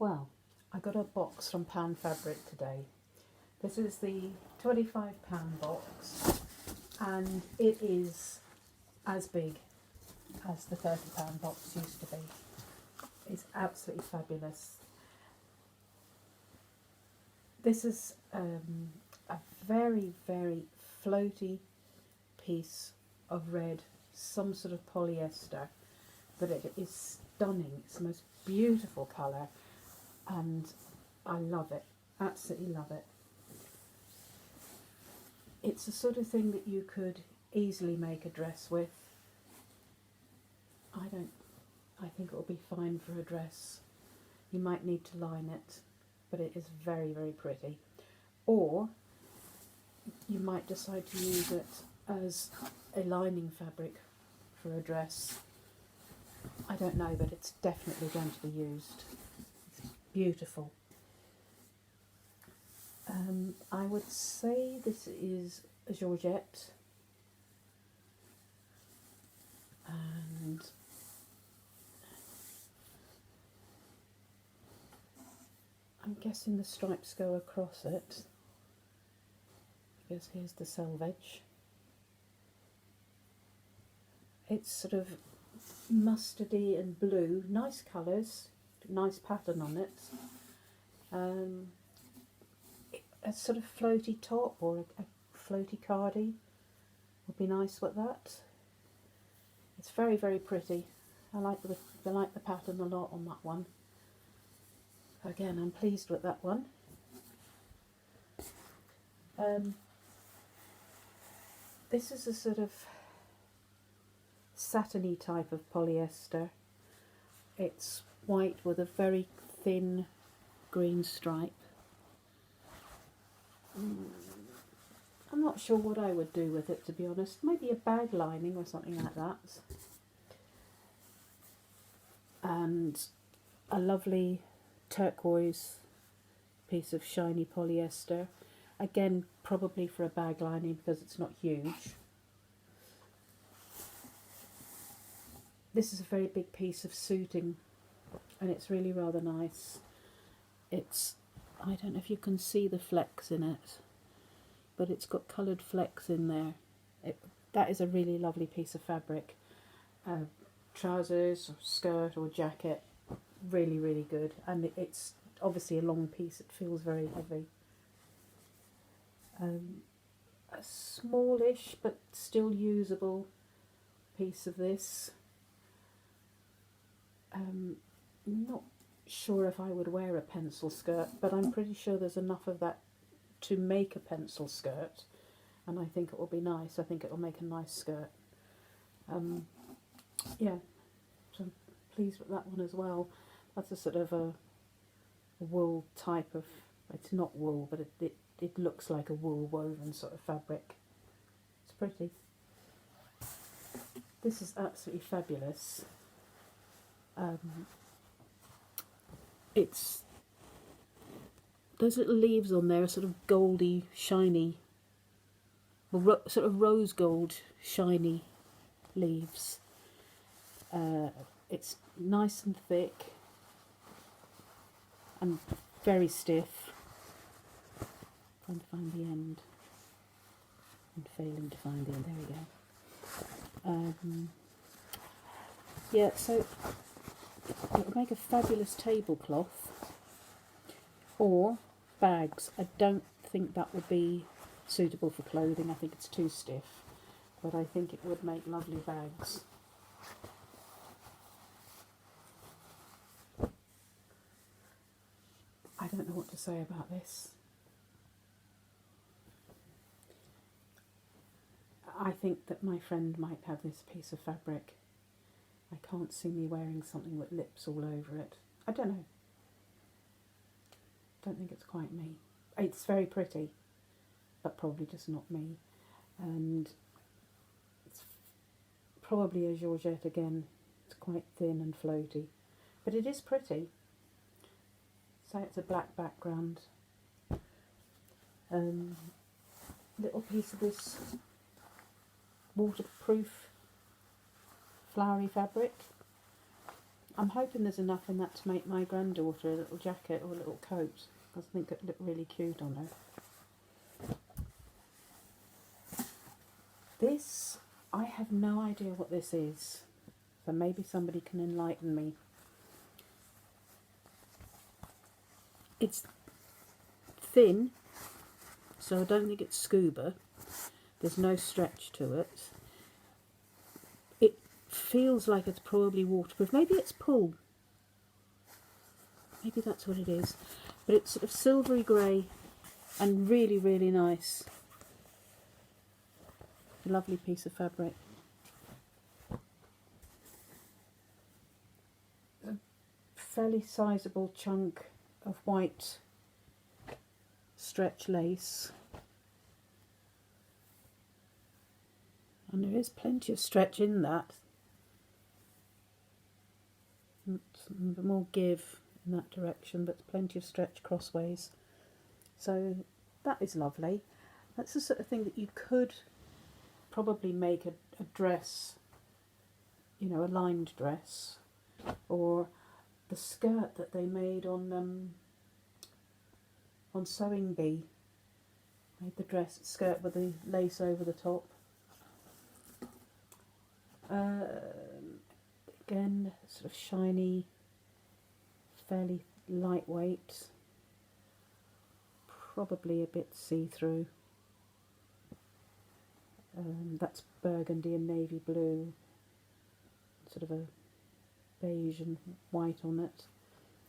Well, I got a box from Pan Fabric today. This is the £25 box, and it is as big as the £30 box used to be. It's absolutely fabulous. This is a very, very floaty piece of red, some sort of polyester, but it is stunning. It's the most beautiful colour, and I love it, absolutely love it. It's the sort of thing that you could easily make a dress with. I think it will be fine for a dress. You might need to line it, but it is very, very pretty. Or you might decide to use it as a lining fabric for a dress. I don't know, but it's definitely going to be used. It's beautiful. I would say this is a georgette, and I'm guessing the stripes go across it, because here's the selvage. It's sort of mustardy and blue, nice colours, nice pattern on it. A sort of floaty top or a floaty cardie would be nice with that. It's very, very pretty. I like the pattern a lot on that one. Again, I'm pleased with that one. This is a sort of satiny type of polyester. It's white with a very thin green stripe. I'm not sure what I would do with it, to be honest. Maybe a bag lining or something like that. And a lovely turquoise piece of shiny polyester. Again, probably for a bag lining because it's not huge. This is a very big piece of suiting, and it's really rather nice. I don't know if you can see the flecks in it, but it's got coloured flecks in there. That is a really lovely piece of fabric. Trousers or skirt or jacket, really, really good. And it's obviously a long piece, it feels very heavy. A smallish but still usable piece of this. Not sure if I would wear a pencil skirt, but I'm pretty sure there's enough of that to make a pencil skirt, and I think it will be nice. I think it will make a nice skirt. Yeah, so I'm pleased with that one as well. That's a sort of a wool type of, it's not wool, but it looks like a wool woven sort of fabric. It's pretty. This is absolutely fabulous. It's those little leaves on there are sort of goldy, shiny, sort of rose gold, shiny leaves. It's nice and thick and very stiff. Trying to find the end. I'm failing to find the end. There we go. Yeah, so it would make a fabulous tablecloth or bags. I don't think that would be suitable for clothing. I think it's too stiff, but I think it would make lovely bags. I don't know what to say about this. I think that my friend might have this piece of fabric. I can't see me wearing something with lips all over it. I don't know. Don't think it's quite me. It's very pretty, but probably just not me. And it's probably a georgette again. It's quite thin and floaty, but it is pretty. So it's a black background. Little piece of this waterproof flowery fabric. I'm hoping there's enough in that to make my granddaughter a little jacket or a little coat. I think it'd look really cute on her. This, I have no idea what this is, so maybe somebody can enlighten me. It's thin, so I don't think it's scuba. There's no stretch to it. It feels like it's probably waterproof. Maybe it's pull. Maybe that's what it is. But it's sort of silvery grey and really, really nice. A lovely piece of fabric. A fairly sizable chunk of white stretch lace. And there is plenty of stretch in that. A bit more give in that direction, but plenty of stretch crossways. So that is lovely. That's the sort of thing that you could probably make a dress, you know, a lined dress, or the skirt that they made on Sewing Bee. Made the dress skirt with the lace over the top. Again, sort of shiny, fairly lightweight, probably a bit see-through. That's burgundy and navy blue, sort of a beige and white on it.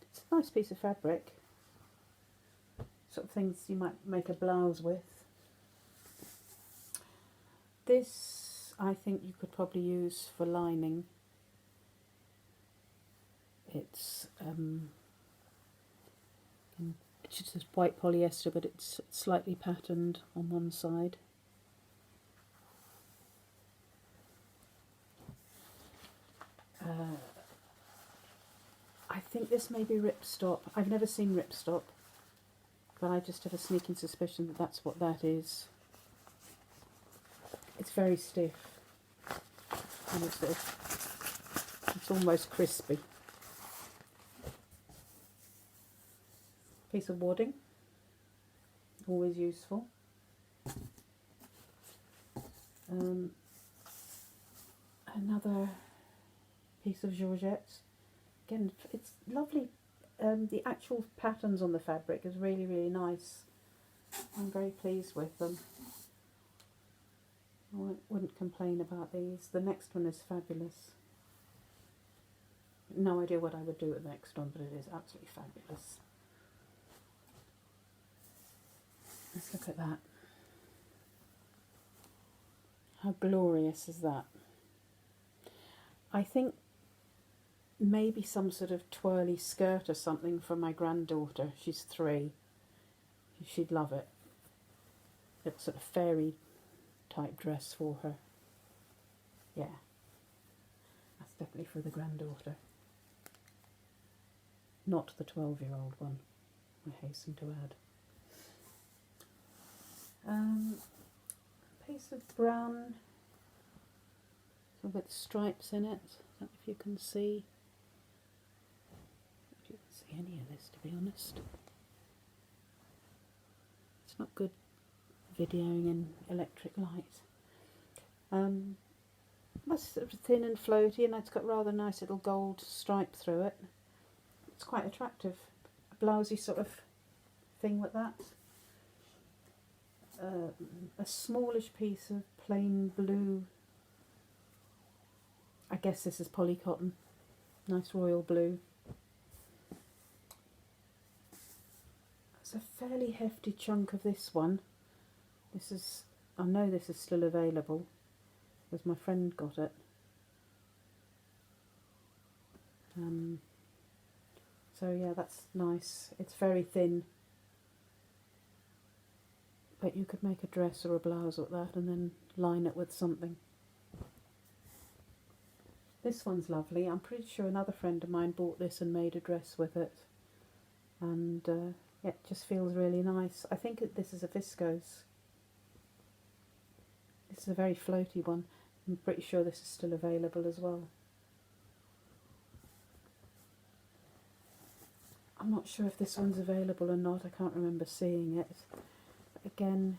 It's a nice piece of fabric, sort of things you might make a blouse with. This I think you could probably use for lining. It's just white polyester, but it's slightly patterned on one side. I think this may be ripstop. I've never seen ripstop, but I just have a sneaking suspicion that that's what that is. It's very stiff, and it's almost crispy. Piece of wadding, always useful. Another piece of georgette. Again, it's lovely. The actual patterns on the fabric is really, really nice. I'm very pleased with them. I wouldn't complain about these. The next one is fabulous. No idea what I would do with the next one, but it is absolutely fabulous. Let's look at that. How glorious is that? I think maybe some sort of twirly skirt or something for my granddaughter. She's 3. She'd love it. It's sort of fairy type dress for her. Yeah, that's definitely for the granddaughter. Not the 12-year-old one, I hasten to add. Piece of brown with stripes in it. I don't know if you can see. If you can see any of this, to be honest. It's not good videoing in electric light. It's sort of thin and floaty, and it's got rather nice little gold stripe through it. It's quite attractive. A blousey sort of thing with that. A smallish piece of plain blue. I guess this is polycotton. Nice royal blue. It's a fairly hefty chunk of this one. This is, I know this is still available because my friend got it. So yeah, that's nice. It's very thin. But you could make a dress or a blouse with that and then line it with something. This one's lovely. I'm pretty sure another friend of mine bought this and made a dress with it. And yeah, it just feels really nice. I think this is a viscose. This is a very floaty one. I'm pretty sure this is still available as well. I'm not sure if this one's available or not. I can't remember seeing it. But again,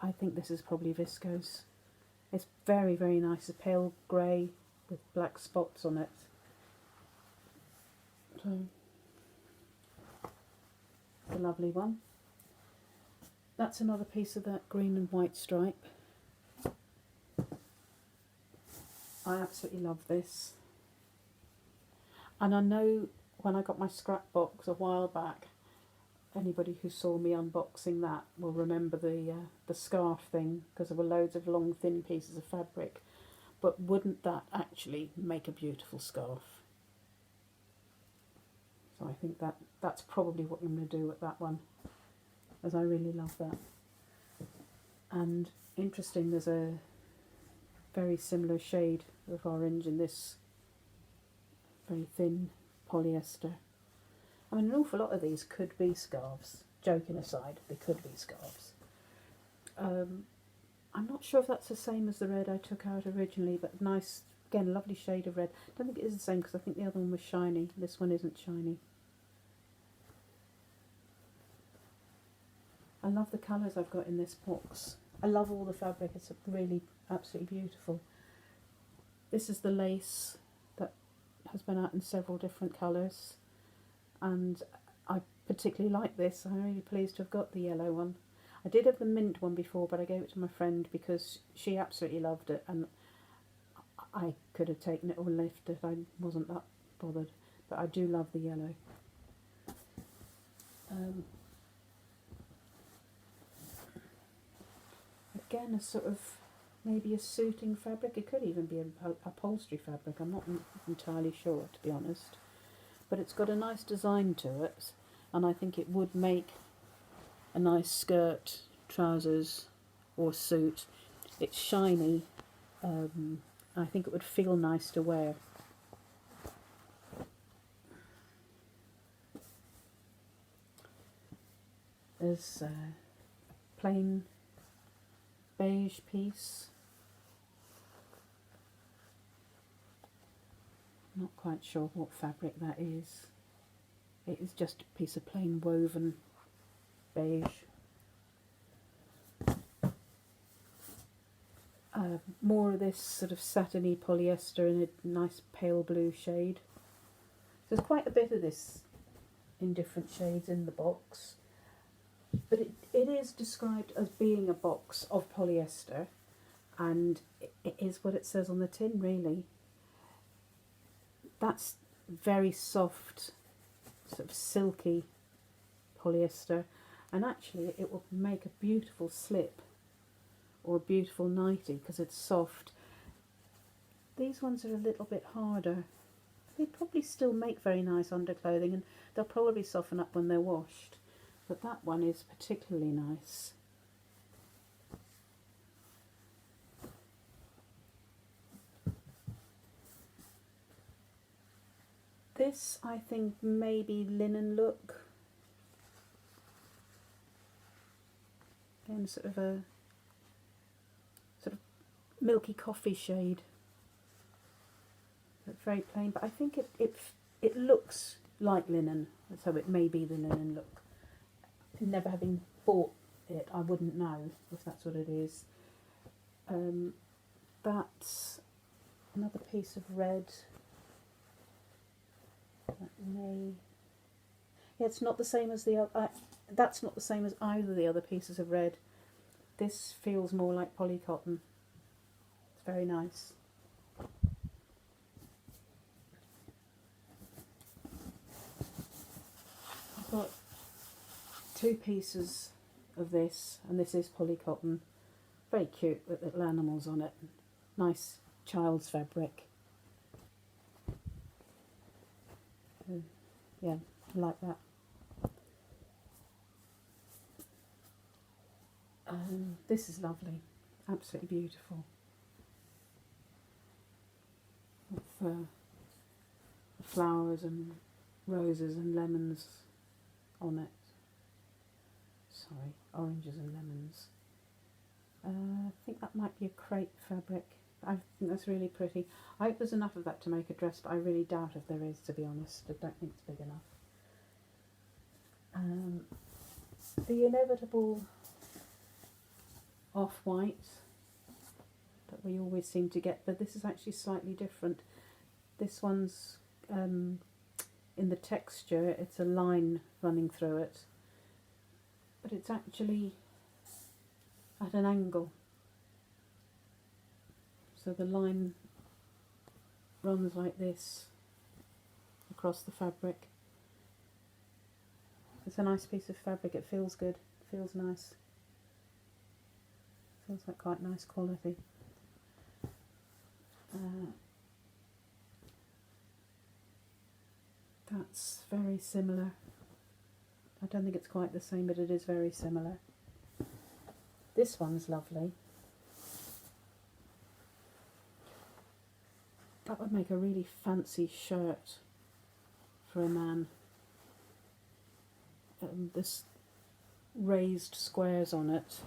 I think this is probably viscose. It's very, very nice. A pale grey with black spots on it. So, it's a lovely one. That's another piece of that green and white stripe. I absolutely love this. And I know when I got my scrap box a while back, anybody who saw me unboxing that will remember the scarf thing, because there were loads of long thin pieces of fabric. But wouldn't that actually make a beautiful scarf? So I think that's probably what I'm going to do with that one, as I really love that. And interesting, there's a very similar shade of orange in this very thin polyester. I mean, an awful lot of these could be scarves. Joking aside, they could be scarves. I'm not sure if that's the same as the red I took out originally, but nice, again, lovely shade of red. I don't think it is the same because I think the other one was shiny. This one isn't shiny. I love the colours I've got in this box. I love all the fabric. It's really absolutely beautiful. This is the lace that has been out in several different colours, and I particularly like this. I'm really pleased to have got the yellow one. I did have the mint one before, but I gave it to my friend because she absolutely loved it, and I could have taken it or left it. I wasn't that bothered, but I do love the yellow. Again, a sort of maybe a suiting fabric. It could even be a upholstery fabric. I'm not entirely sure, to be honest. But it's got a nice design to it, and I think it would make a nice skirt, trousers or suit. It's shiny. I think it would feel nice to wear. There's a plain beige piece. Not quite sure what fabric that is. It is just a piece of plain woven beige. More of this sort of satiny polyester in a nice pale blue shade. There's quite a bit of this in different shades in the box, but it is described as being a box of polyester, and it is what it says on the tin, really. That's very soft, sort of silky polyester, and actually it will make a beautiful slip or a beautiful nightie because it's soft. These ones are a little bit harder. They probably still make very nice underclothing, and they'll probably soften up when they're washed, but that one is particularly nice. This, I think, may be linen look. Again, sort of a milky coffee shade. It's very plain, but I think it looks like linen, so it may be the linen look. Never having bought it, I wouldn't know if that's what it is. That's another piece of red. That may... Yeah, it's not the same as the other. That's not the same as either of the other pieces of red. This feels more like polycotton. It's very nice. I've got two pieces of this, and this is polycotton. Very cute with little animals on it. Nice child's fabric. Yeah, I like that. This is lovely, absolutely beautiful. With flowers and roses and lemons on it. Sorry, oranges and lemons. I think that might be a crepe fabric. I think that's really pretty. I hope there's enough of that to make a dress, but I really doubt if there is, to be honest. I don't think it's big enough. the inevitable off-white that we always seem to get, but this is actually slightly different. This one's in the texture, it's a line running through it, but it's actually at an angle. So the line runs like this across the fabric. It's a nice piece of fabric, it feels good, it feels nice. Feels like quite nice quality. That's very similar. I don't think it's quite the same, but it is very similar. This one's lovely. That would make a really fancy shirt for a man. This raised squares on it,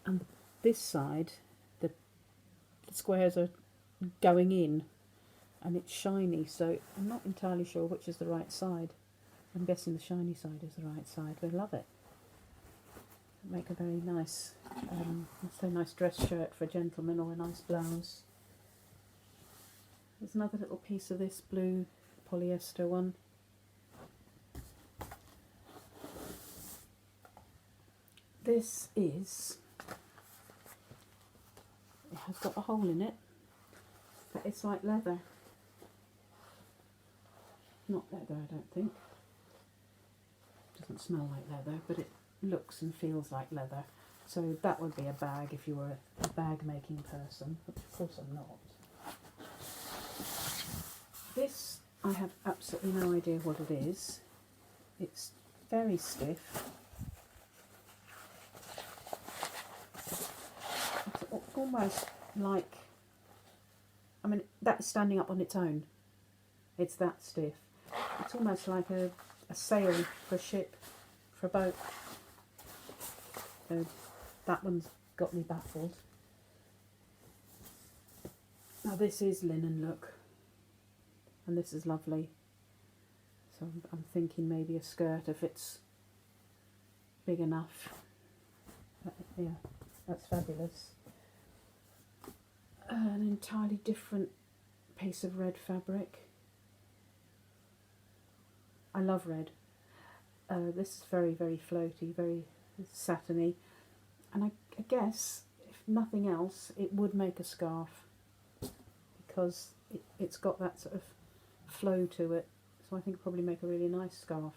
and this side, the squares are going in, and it's shiny, so I'm not entirely sure which is the right side. I'm guessing the shiny side is the right side, but I love it. Make a very nice, let's say nice dress shirt for a gentleman, or a nice blouse. There's another little piece of this blue polyester one. This is, it has got a hole in it, but it's like leather. Not leather, I don't think. Doesn't smell like leather, but it looks and feels like leather. So that would be a bag if you were a bag making person, which of course I'm not. This, I have absolutely no idea what it is. It's very stiff. It's almost like, I mean, that's standing up on its own. It's that stiff. It's almost like a sail for a ship, for a boat. So that one's got me baffled. Now this is linen look, and this is lovely. So I'm thinking maybe a skirt if it's big enough. But yeah, that's fabulous. An entirely different piece of red fabric. I love red. This is very, very floaty, very satiny, and I guess if nothing else it would make a scarf, because it's got that sort of flow to it, so I think it'd probably make a really nice scarf.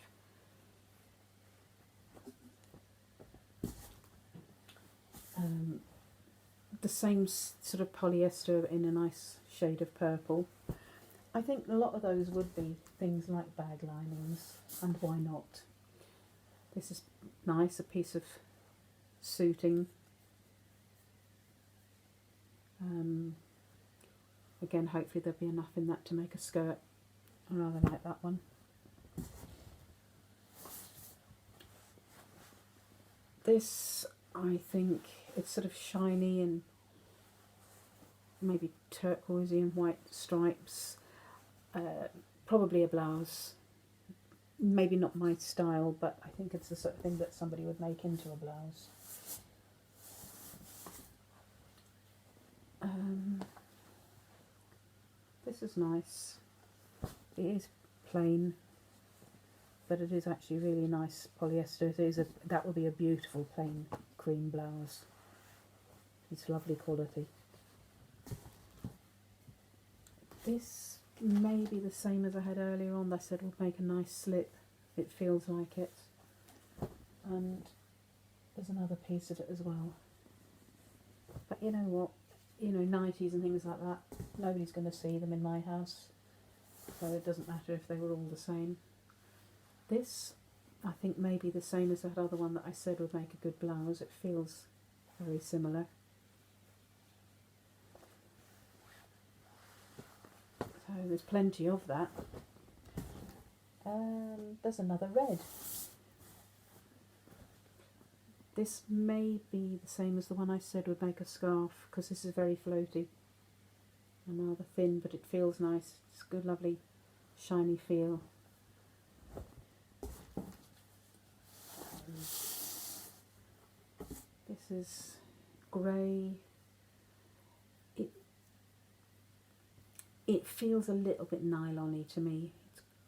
The same sort of polyester in a nice shade of purple. I think a lot of those would be things like bag linings, and why not? This is nice, a piece of suiting. Again, hopefully there'll be enough in that to make a skirt. I rather like that one. This, I think, it's sort of shiny and maybe turquoisey and white stripes. Probably a blouse. Maybe not my style, but I think it's the sort of thing that somebody would make into a blouse. This is nice. It is plain, but it is actually really nice polyester. That would be a beautiful plain cream blouse. It's lovely quality. This may be the same as I had earlier on. I said would make a nice slip. It feels like it. And there's another piece of it as well. But you know what? You know, 90s and things like that, nobody's going to see them in my house. So it doesn't matter if they were all the same. This, I think, may be the same as that other one that I said would make a good blouse. It feels very similar. So there's plenty of that. There's another red. This may be the same as the one I said would make a scarf, because this is very floaty and rather thin, but it feels nice. It's a good, lovely, shiny feel. is grey. It feels a little bit nylon-y to me.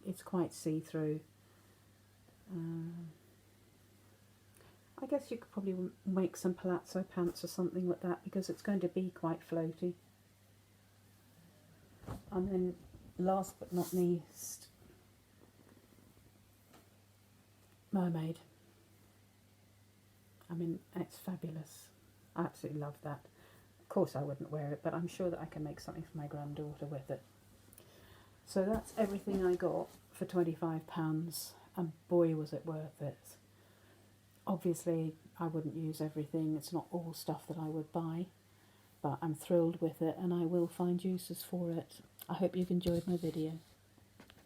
It's quite see-through. I guess you could probably make some palazzo pants or something like that, because it's going to be quite floaty. And then last but not least, mermaid. I mean, it's fabulous. I absolutely love that. Of course I wouldn't wear it, but I'm sure that I can make something for my granddaughter with it. So that's everything I got for £25, and boy was it worth it. Obviously I wouldn't use everything, it's not all stuff that I would buy, but I'm thrilled with it and I will find uses for it. I hope you've enjoyed my video.